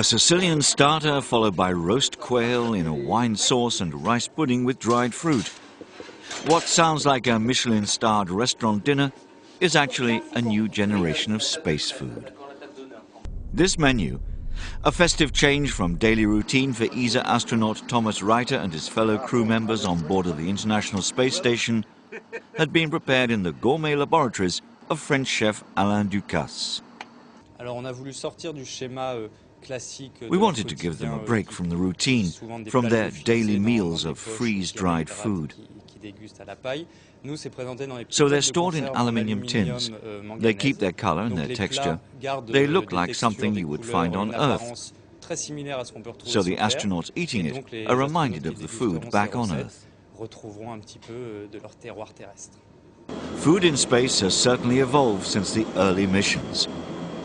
A Sicilian starter followed by roast quail in a wine sauce and rice pudding with dried fruit. What sounds like a Michelin-starred restaurant dinner is actually a new generation of space food. This menu, a festive change from daily routine for ESA astronaut Thomas Reiter and his fellow crew members on board of the International Space Station, had been prepared in the gourmet laboratories of French chef Alain Ducasse. We wanted to give them a break from the routine, from their daily meals of freeze-dried food. So they're stored in aluminium tins. They keep their color and their texture. They look like something you would find on Earth. So the astronauts eating it are reminded of the food back on Earth. Food in space has certainly evolved since the early missions.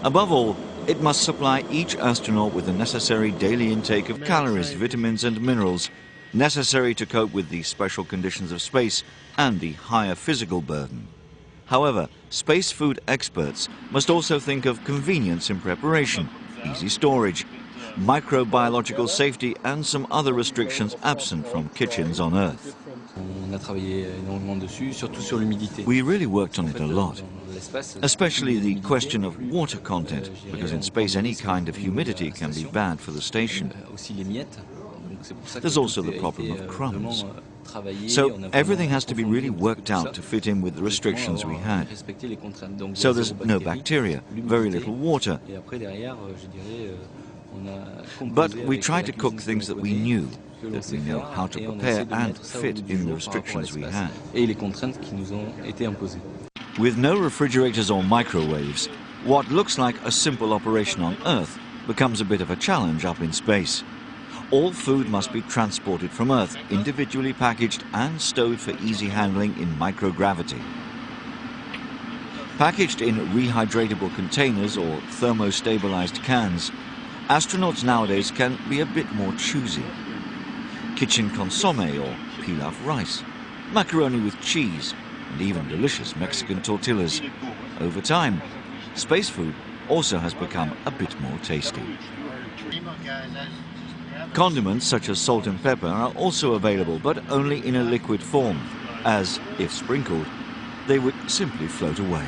Above all, it must supply each astronaut with the necessary daily intake of calories, vitamins and minerals necessary to cope with the special conditions of space and the higher physical burden. However, space food experts must also think of convenience in preparation, easy storage, microbiological safety and some other restrictions absent from kitchens on Earth. We really worked on it a lot, especially the question of water content, because in space any kind of humidity can be bad for the station. There's also the problem of crumbs. So everything has to be really worked out to fit in with the restrictions we had. So there's no bacteria, very little water. But we tried to cook things that we knew, that we know how to prepare and fit in the restrictions we had. With no refrigerators or microwaves, what looks like a simple operation on Earth becomes a bit of a challenge up in space. All food must be transported from Earth, individually packaged and stowed for easy handling in microgravity. Packaged in rehydratable containers or thermostabilized cans, astronauts nowadays can be a bit more choosy. Kitchen consomme or pilaf rice, macaroni with cheese, and even delicious Mexican tortillas. Over time, space food also has become a bit more tasty. Condiments such as salt and pepper are also available, but only in a liquid form, as, if sprinkled, they would simply float away,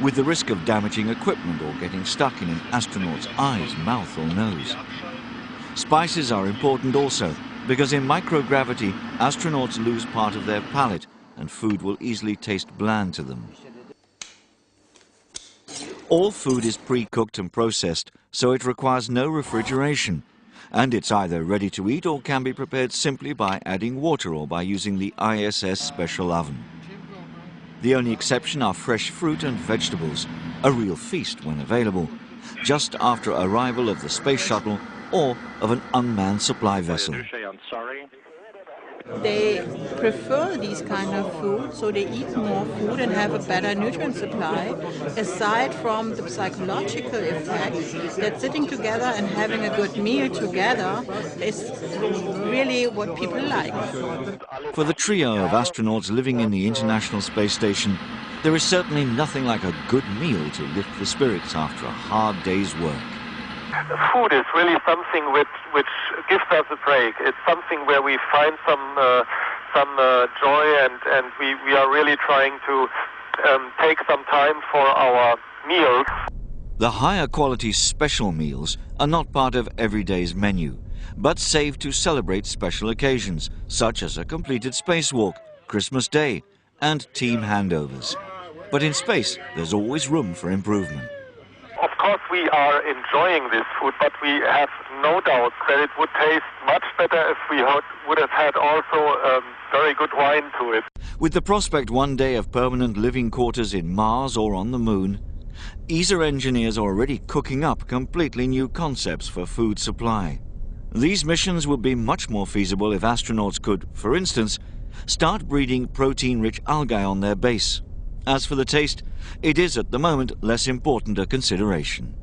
with the risk of damaging equipment or getting stuck in an astronaut's eyes, mouth or nose. Spices are important also, because in microgravity, astronauts lose part of their palate and food will easily taste bland to them. All food is pre-cooked and processed, so it requires no refrigeration, and it's either ready to eat or can be prepared simply by adding water or by using the ISS special oven. The only exception are fresh fruit and vegetables, a real feast when available, just after arrival of the space shuttle or of an unmanned supply vessel. They prefer these kind of food, so they eat more food and have a better nutrient supply, aside from the psychological effect that sitting together and having a good meal together is really what people like. For the trio of astronauts living in the International Space Station, there is certainly nothing like a good meal to lift the spirits after a hard day's work. Food is really something which gives us a break. It's something where we find some joy, and we are really trying to take some time for our meals. The higher quality special meals are not part of every day's menu, but saved to celebrate special occasions, such as a completed spacewalk, Christmas Day, and team handovers. But in space, there's always room for improvement. Of course, we are enjoying this food, but we have no doubt that it would taste much better if we would have had also very good wine to it. With the prospect one day of permanent living quarters in Mars or on the Moon, ESA engineers are already cooking up completely new concepts for food supply. These missions would be much more feasible if astronauts could, for instance, start breeding protein-rich algae on their base. As for the taste, it is at the moment less important a consideration.